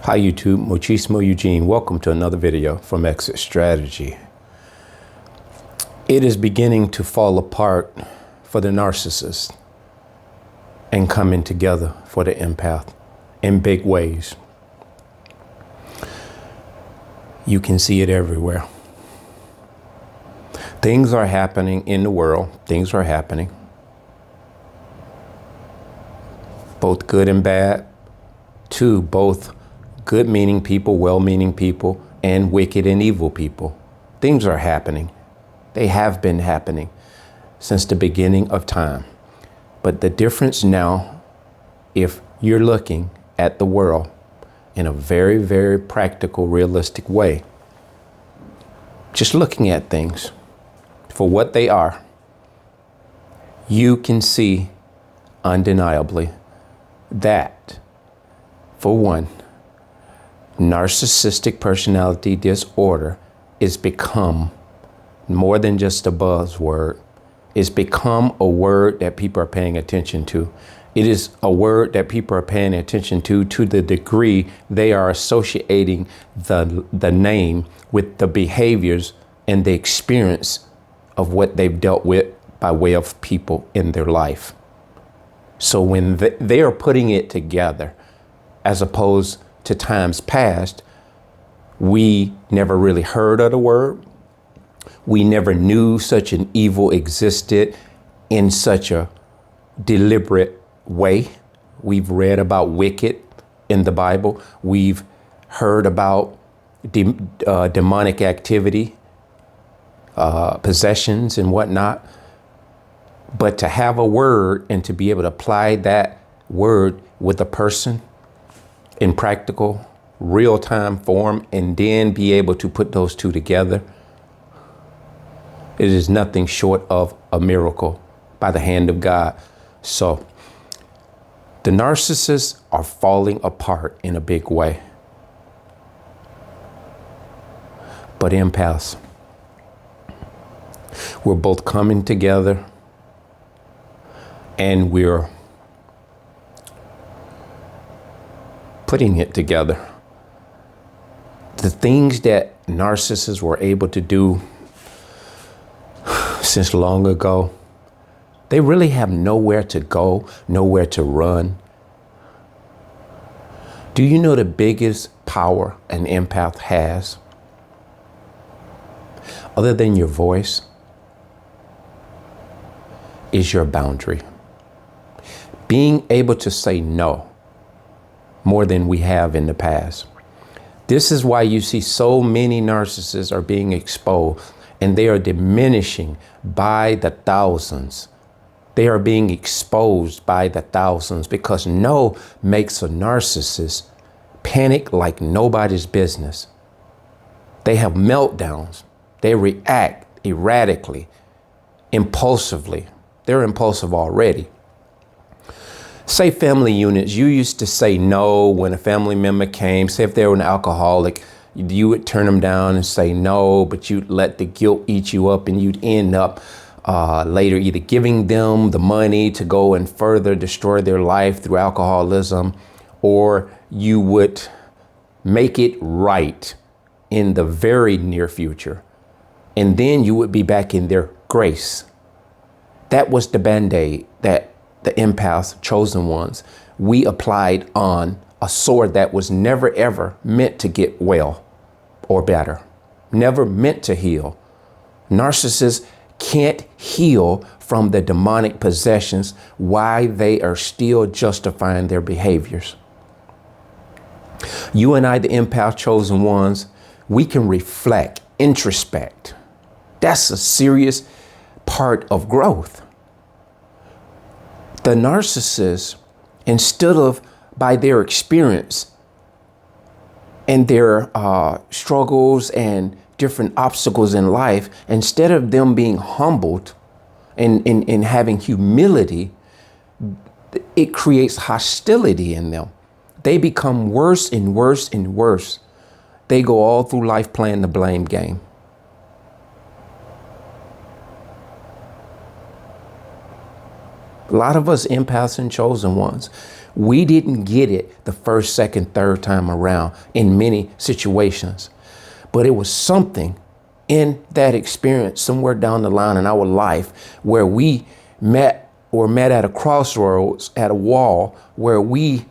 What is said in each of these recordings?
Hi YouTube, Muchismo Eugene. Welcome to another video from Exit Strategy. It is beginning to fall apart for the narcissist and coming together for the empath in big ways. You can see it everywhere. Things are happening in the world. Things are happening. Both good and bad, to both good-meaning people, well-meaning people, and wicked and evil people. Things are happening. They have been happening since the beginning of time. But the difference now, if you're looking at the world in a very, very practical, realistic way, just looking at things for what they are, you can see undeniably that, for one, narcissistic personality disorder is become more than just a buzzword. It's become a word that people are paying attention to. It is a word that people are paying attention to the degree they are associating the name with the behaviors and the experience of what they've dealt with by way of people in their life. So when they are putting it together, as opposed to times past, we never really heard of the word. We never knew such an evil existed in such a deliberate way. We've read about wicked in the Bible. We've heard about demonic activity, possessions and whatnot. But to have a word and to be able to apply that word with a person in practical, real-time form, and then be able to put those two together, it is nothing short of a miracle by the hand of God. So the narcissists are falling apart in a big way. But empaths, we're both coming together and we're putting it together. The things that narcissists were able to do since long ago, they really have nowhere to go, nowhere to run. Do you know the biggest power an empath has, other than your voice, is your boundary? Being able to say no more than we have in the past. This is why you see so many narcissists are being exposed and they are diminishing by the thousands. They are being exposed by the thousands because no makes a narcissist panic like nobody's business. They have meltdowns. They react erratically, impulsively. They're impulsive already. Say family units, you used to say no when a family member came. Say if they were an alcoholic, you would turn them down and say no, but you'd let the guilt eat you up and you'd end up later either giving them the money to go and further destroy their life through alcoholism, or you would make it right in the very near future. And then you would be back in their grace. That was the Band-Aid that the empaths, chosen ones, we applied on a sword that was never, ever meant to get well or better, never meant to heal. Narcissists can't heal from the demonic possessions, why they are still justifying their behaviors. You and I, the empath chosen ones, we can reflect, introspect. That's a serious part of growth. The narcissist, instead of by their experience and their struggles and different obstacles in life, instead of them being humbled and having humility, it creates hostility in them. They become worse and worse and worse. They go all through life playing the blame game. A lot of us empaths and chosen ones, we didn't get it the first, second, third time around in many situations. But it was something in that experience somewhere down the line in our life where we met at a crossroads, at a wall, where we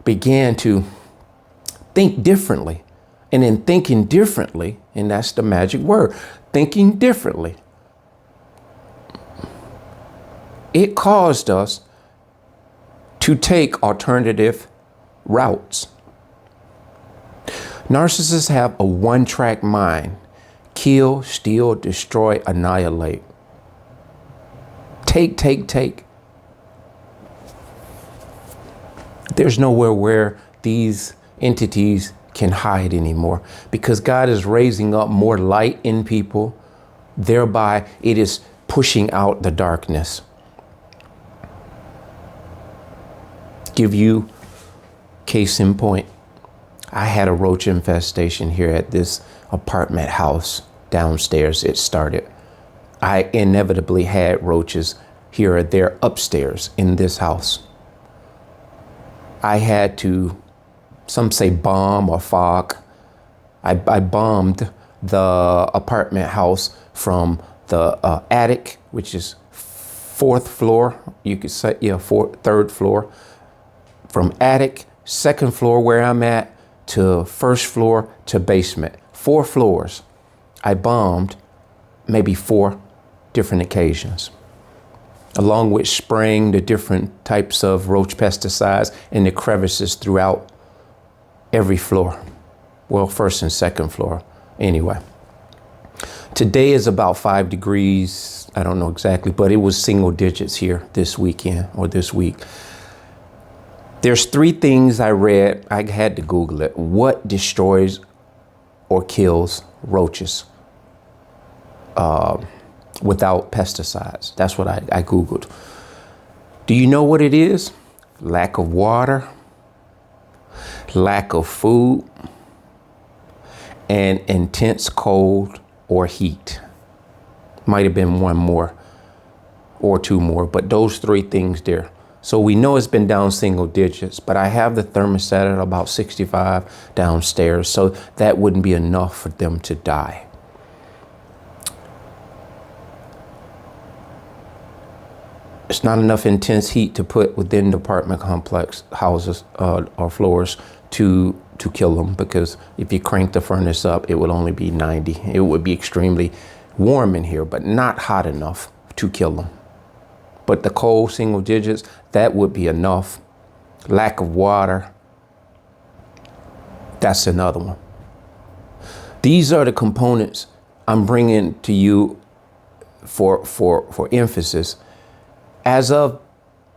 began to think differently. And in thinking differently, and that's the magic word, thinking differently, it caused us to take alternative routes. Narcissists have a one-track mind: kill, steal, destroy, annihilate. Take. There's nowhere where these entities can hide anymore, because God is raising up more light in people. Thereby, it is pushing out the darkness. Give you case in point. I had a roach infestation here at this apartment house downstairs. It started. I inevitably had roaches here or there upstairs in this house. I had to, some say bomb or fog. I bombed the apartment house from the attic, which is fourth floor. You could say, third floor. From attic, second floor where I'm at, to first floor to basement. 4 floors. I bombed maybe 4 different occasions, along with spraying the different types of roach pesticides in the crevices throughout every floor. Well, first and second floor. Anyway, today is about 5 degrees. I don't know exactly, but it was single digits here this weekend or this week. There's 3 things I read. I had to Google it. What destroys or kills roaches without pesticides? That's what I Googled. Do you know what it is? Lack of water, lack of food, and intense cold or heat. Might have been 1 more or 2 more, but those 3 things there. So we know it's been down single digits, but I have the thermostat at about 65 downstairs, so that wouldn't be enough for them to die. It's not enough intense heat to put within the apartment complex houses or floors to kill them, because if you crank the furnace up, it would only be 90. It would be extremely warm in here, but not hot enough to kill them. But the cold single digits, that would be enough. Lack of water, that's another one. These are the components I'm bringing to you for emphasis. As of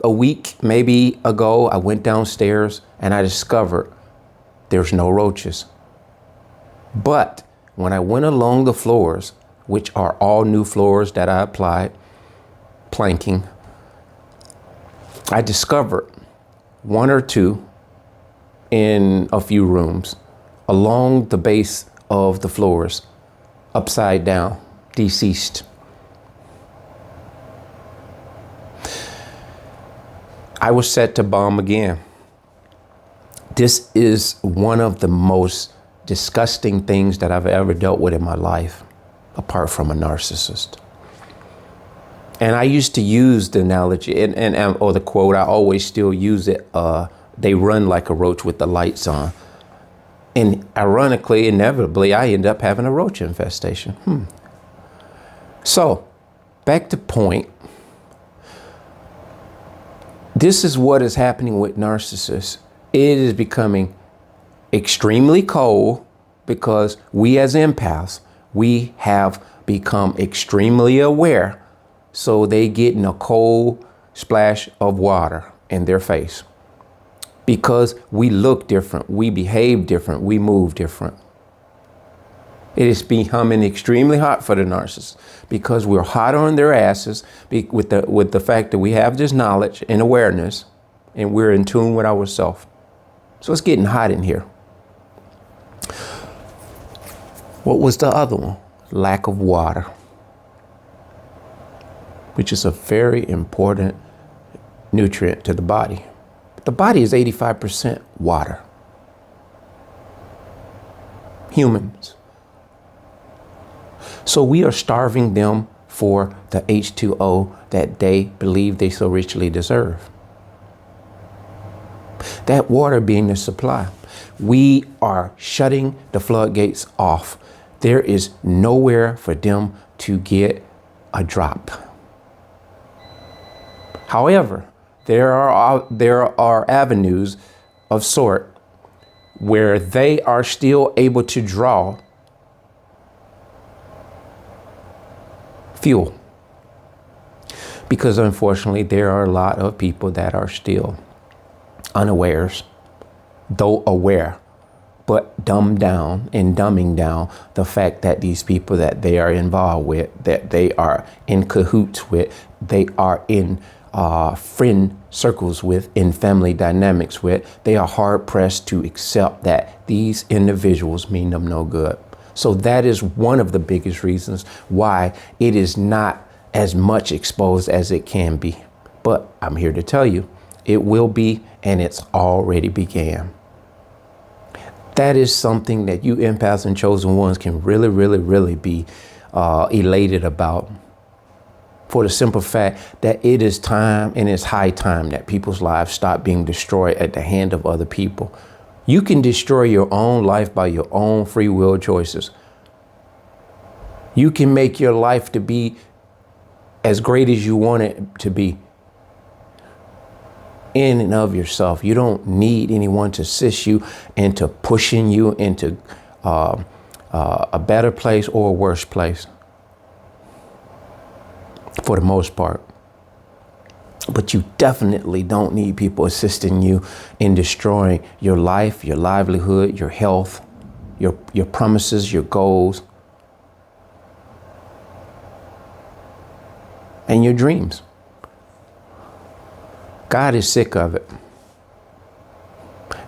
a week, maybe ago, I went downstairs and I discovered there's no roaches. But when I went along the floors, which are all new floors that I applied, planking, I discovered 1 or 2 in a few rooms along the base of the floors, upside down, deceased. I was set to bomb again. This is one of the most disgusting things that I've ever dealt with in my life, apart from a narcissist. And I used to use the analogy or the quote, I always still use it. They run like a roach with the lights on. And ironically, inevitably, I end up having a roach infestation. So back to point. This is what is happening with narcissists. It is becoming extremely cold because we as empaths, we have become extremely aware. So they get in a cold splash of water in their face because we look different, we behave different, we move different. It is becoming extremely hot for the narcissist because we're hot on their asses with the fact that we have this knowledge and awareness and we're in tune with ourselves. So it's getting hot in here. What was the other one? Lack of water, which is a very important nutrient to the body. The body is 85% water. Humans. So we are starving them for the H2O that they believe they so richly deserve. That water being the supply. We are shutting the floodgates off. There is nowhere for them to get a drop. However, there are avenues of sort where they are still able to draw fuel. Because unfortunately, there are a lot of people that are still unawares, though aware, but dumbed down and dumbing down the fact that these people that they are involved with, that they are in cahoots with, they are in friend circles with, in family dynamics with, they are hard pressed to accept that these individuals mean them no good. So that is one of the biggest reasons why it is not as much exposed as it can be. But I'm here to tell you, it will be, and it's already began. That is something that you empaths and chosen ones can really, really, really be elated about. For the simple fact that it is time, and it's high time, that people's lives stop being destroyed at the hand of other people. You can destroy your own life by your own free will choices. You can make your life to be as great as you want it to be in and of yourself. You don't need anyone to assist you into pushing you into a better place or a worse place, for the most part. But you definitely don't need people assisting you in destroying your life, your livelihood, your health, your promises, your goals, and your dreams. God is sick of it.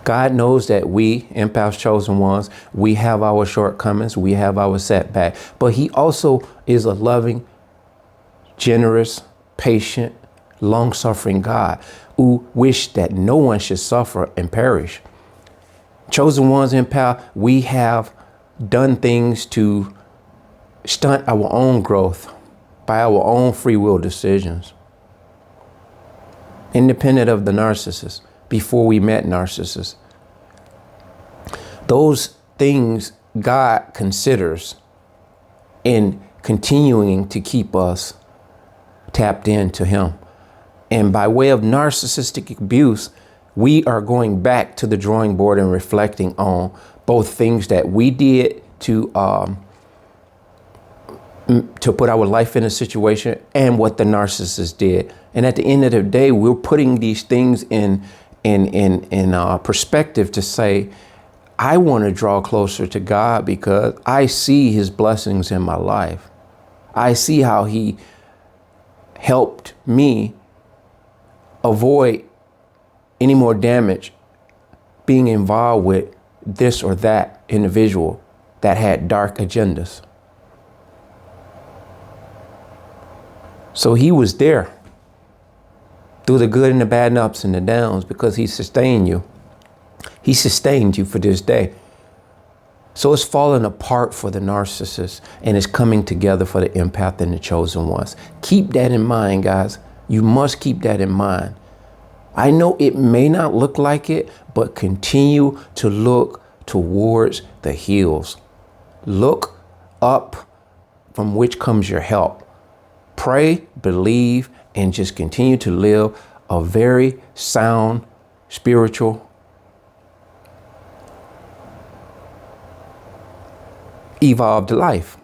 God knows that we, empaths, chosen ones, we have our shortcomings, we have our setback, but he also is a loving, generous, patient, long-suffering God who wish that no one should suffer and perish. Chosen ones, empath, we have done things to stunt our own growth by our own free will decisions. Independent of the narcissist, before we met narcissists. Those things God considers in continuing to keep us tapped into him. And by way of narcissistic abuse, we are going back to the drawing board and reflecting on both things that we did to put our life in a situation and what the narcissist did. And at the end of the day, we're putting these things in perspective to say, I want to draw closer to God because I see his blessings in my life. I see how he helped me avoid any more damage being involved with this or that individual that had dark agendas. So he was there through the good and the bad and ups and the downs because he sustained you. He sustained you for this day. So it's falling apart for the narcissist and it's coming together for the empath and the chosen ones. Keep that in mind, guys. You must keep that in mind. I know it may not look like it, but continue to look towards the hills. Look up from which comes your help. Pray, believe, and just continue to live a very sound, spiritual, evolved life.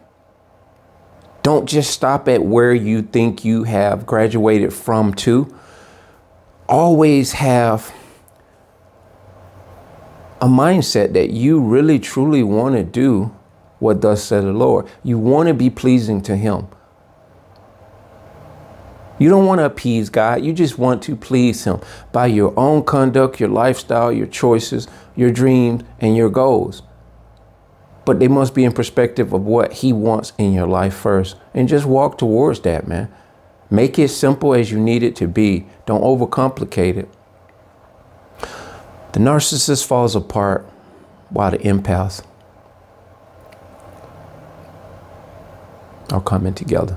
Don't just stop at where you think you have graduated from to. Always have a mindset that you really, truly want to do what thus said the Lord. You want to be pleasing to him. You don't want to appease God. You just want to please him by your own conduct, your lifestyle, your choices, your dreams, and your goals. But they must be in perspective of what he wants in your life first. And just walk towards that, man. Make it simple as you need it to be. Don't overcomplicate it. The narcissist falls apart while the empath are coming together.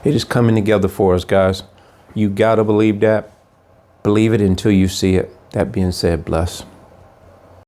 It is coming together for us, guys. You gotta believe that. Believe it until you see it. That being said, bless.